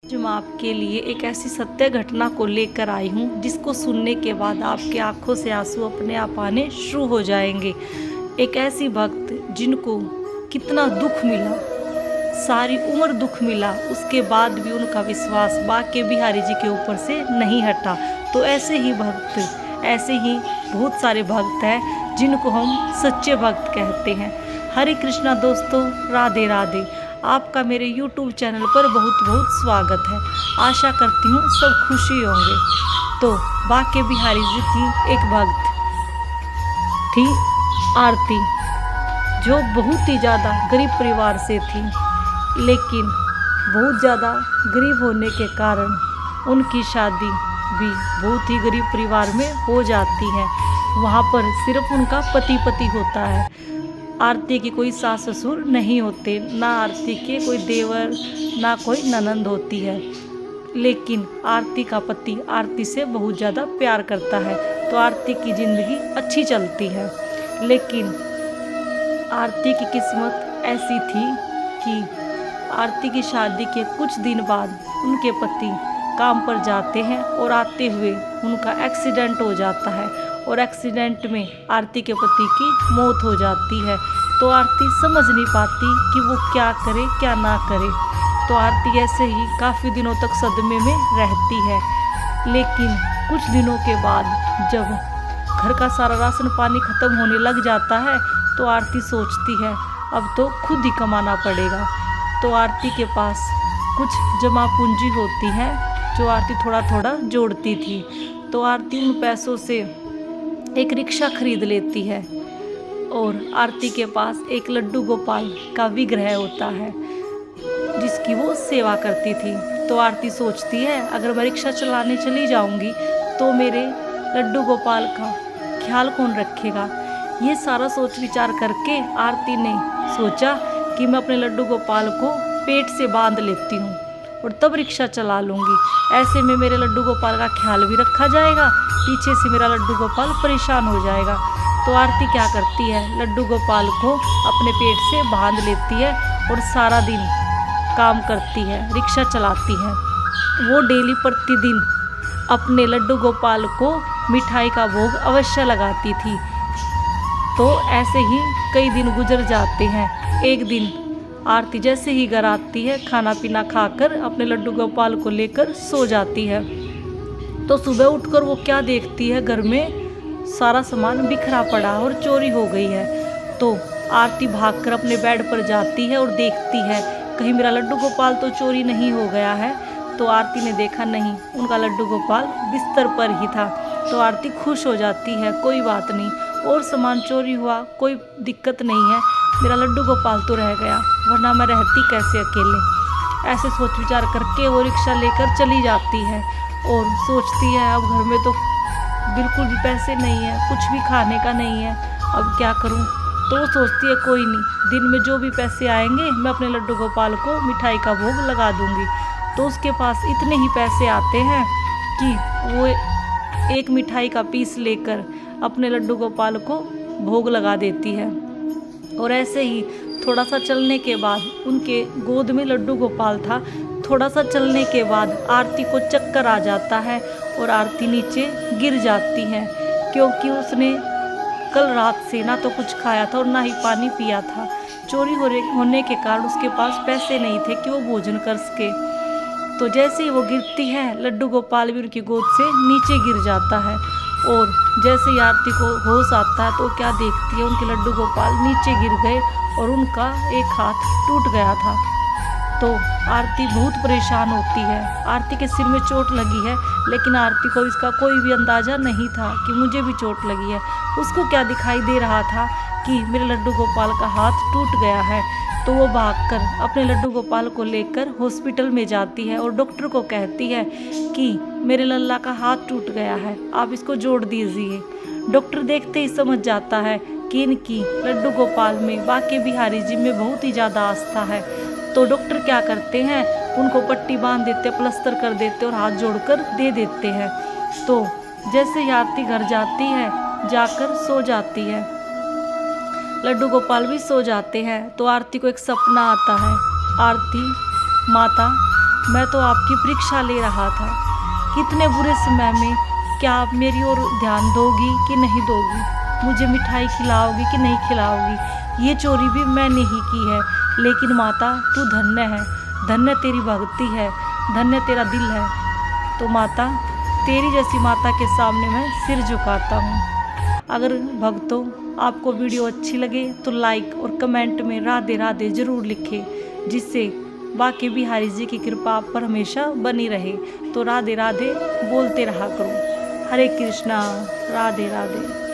आज मैं आपके लिए एक ऐसी सत्य घटना को लेकर आई हूँ जिसको सुनने के बाद आपके आंखों से आंसू अपने आप आने शुरू हो जाएंगे। एक ऐसी भक्त जिनको कितना दुख मिला, सारी उम्र दुख मिला, उसके बाद भी उनका विश्वास बांके बिहारी जी के ऊपर से नहीं हटा। तो ऐसे ही भक्त, ऐसे ही बहुत सारे भक्त हैं जिनको हम सच्चे भक्त कहते हैं। हरे कृष्णा दोस्तों, राधे राधे। आपका मेरे YouTube चैनल पर बहुत बहुत स्वागत है। आशा करती हूँ सब खुशी होंगे। तो बांके बिहारी जी की एक भक्त थी आरती, जो बहुत ही ज़्यादा गरीब परिवार से थी, लेकिन बहुत ज़्यादा गरीब होने के कारण उनकी शादी भी बहुत ही गरीब परिवार में हो जाती है। वहाँ पर सिर्फ उनका पति होता है। आरती की कोई सास ससुर नहीं होते, ना आरती के कोई देवर, ना कोई ननंद होती है। लेकिन आरती का पति आरती से बहुत ज़्यादा प्यार करता है, तो आरती की ज़िंदगी अच्छी चलती है। लेकिन आरती की किस्मत ऐसी थी कि आरती की शादी के कुछ दिन बाद उनके पति काम पर जाते हैं और आते हुए उनका एक्सीडेंट हो जाता है, और एक्सीडेंट में आरती के पति की मौत हो जाती है। तो आरती समझ नहीं पाती कि वो क्या करे क्या ना करे। तो आरती ऐसे ही काफ़ी दिनों तक सदमे में रहती है। लेकिन कुछ दिनों के बाद जब घर का सारा राशन पानी ख़त्म होने लग जाता है, तो आरती सोचती है अब तो खुद ही कमाना पड़ेगा। तो आरती के पास कुछ जमा पूंजी होती है जो आरती थोड़ा थोड़ा जोड़ती थी। तो आरती उन पैसों से एक रिक्शा खरीद लेती है, और आरती के पास एक लड्डू गोपाल का विग्रह होता है जिसकी वो सेवा करती थी। तो आरती सोचती है अगर मैं रिक्शा चलाने चली जाऊंगी तो मेरे लड्डू गोपाल का ख्याल कौन रखेगा। ये सारा सोच विचार करके आरती ने सोचा कि मैं अपने लड्डू गोपाल को पेट से बांध लेती हूँ और तब रिक्शा चला लूँगी। ऐसे में मेरे लड्डू गोपाल का ख्याल भी रखा जाएगा, पीछे से मेरा लड्डू गोपाल परेशान हो जाएगा। तो आरती क्या करती है, लड्डू गोपाल को अपने पेट से बांध लेती है और सारा दिन काम करती है, रिक्शा चलाती है। वो डेली प्रतिदिन अपने लड्डू गोपाल को मिठाई का भोग अवश्य लगाती थी। तो ऐसे ही कई दिन गुजर जाते हैं। एक दिन आरती जैसे ही घर आती है, खाना पीना खाकर अपने लड्डू गोपाल को लेकर सो जाती है। तो सुबह उठकर वो क्या देखती है, घर में सारा सामान बिखरा पड़ा और चोरी हो गई है। तो आरती भागकर अपने बेड पर जाती है और देखती है कहीं मेरा लड्डू गोपाल तो चोरी नहीं हो गया है। तो आरती ने देखा नहीं, उनका लड्डू गोपाल बिस्तर पर ही था। तो आरती खुश हो जाती है, कोई बात नहीं, और सामान चोरी हुआ कोई दिक्कत नहीं है, मेरा लड्डू गोपाल तो रह गया, वरना मैं रहती कैसे अकेले। ऐसे सोच विचार करके वो रिक्शा लेकर चली जाती है और सोचती है अब घर में तो बिल्कुल भी पैसे नहीं है, कुछ भी खाने का नहीं है, अब क्या करूं। तो वो सोचती है कोई नहीं, दिन में जो भी पैसे आएंगे मैं अपने लड्डू गोपाल को मिठाई का भोग लगा दूंगी। तो उसके पास इतने ही पैसे आते हैं कि वो एक मिठाई का पीस लेकर अपने लड्डू गोपाल को भोग लगा देती है। और ऐसे ही थोड़ा सा चलने के बाद, उनके गोद में लड्डू गोपाल था, थोड़ा सा चलने के बाद आरती को चक्कर आ जाता है और आरती नीचे गिर जाती है, क्योंकि उसने कल रात से ना तो कुछ खाया था और ना ही पानी पिया था। चोरी होने के कारण उसके पास पैसे नहीं थे कि वो भोजन कर सके। तो जैसे ही वो गिरती है, लड्डू गोपाल भी उनकी गोद से नीचे गिर जाता है। और जैसे ही आरती को होश आता है तो क्या देखती है, उनके लड्डू गोपाल नीचे गिर गए और उनका एक हाथ टूट गया था। तो आरती बहुत परेशान होती है। आरती के सिर में चोट लगी है, लेकिन आरती को इसका कोई भी अंदाज़ा नहीं था कि मुझे भी चोट लगी है। उसको क्या दिखाई दे रहा था कि मेरे लड्डू गोपाल का हाथ टूट गया है। तो वो भागकर अपने लड्डू गोपाल को लेकर हॉस्पिटल में जाती है और डॉक्टर को कहती है कि मेरे लल्ला का हाथ टूट गया है, आप इसको जोड़ दीजिए। डॉक्टर देखते ही समझ जाता है कि इनकी लड्डू गोपाल में बांके बिहारी जी में बहुत ही ज़्यादा आस्था है। तो डॉक्टर क्या करते हैं, उनको पट्टी बांध देते, प्लास्टर कर देते और हाथ जोड़कर दे देते हैं। तो जैसे ही आरती घर जाती है, जाकर सो जाती है, लड्डू गोपाल भी सो जाते हैं। तो आरती को एक सपना आता है, आरती माता मैं तो आपकी परीक्षा ले रहा था कि इतने बुरे समय में क्या आप मेरी ओर ध्यान दोगी कि नहीं दोगी, मुझे मिठाई खिलाओगी कि नहीं खिलाओगी। ये चोरी भी मैंने ही की है, लेकिन माता तू धन्य है, धन्य तेरी भक्ति है, धन्य तेरा दिल है। तो माता, तेरी जैसी माता के सामने मैं सिर झुकाता हूँ। अगर भक्तों आपको वीडियो अच्छी लगे तो लाइक और कमेंट में राधे राधे ज़रूर लिखें, जिससे बाकी बिहारी जी की कृपा आप पर हमेशा बनी रहे। तो राधे राधे बोलते रहा करो। हरे कृष्णा, राधे राधे।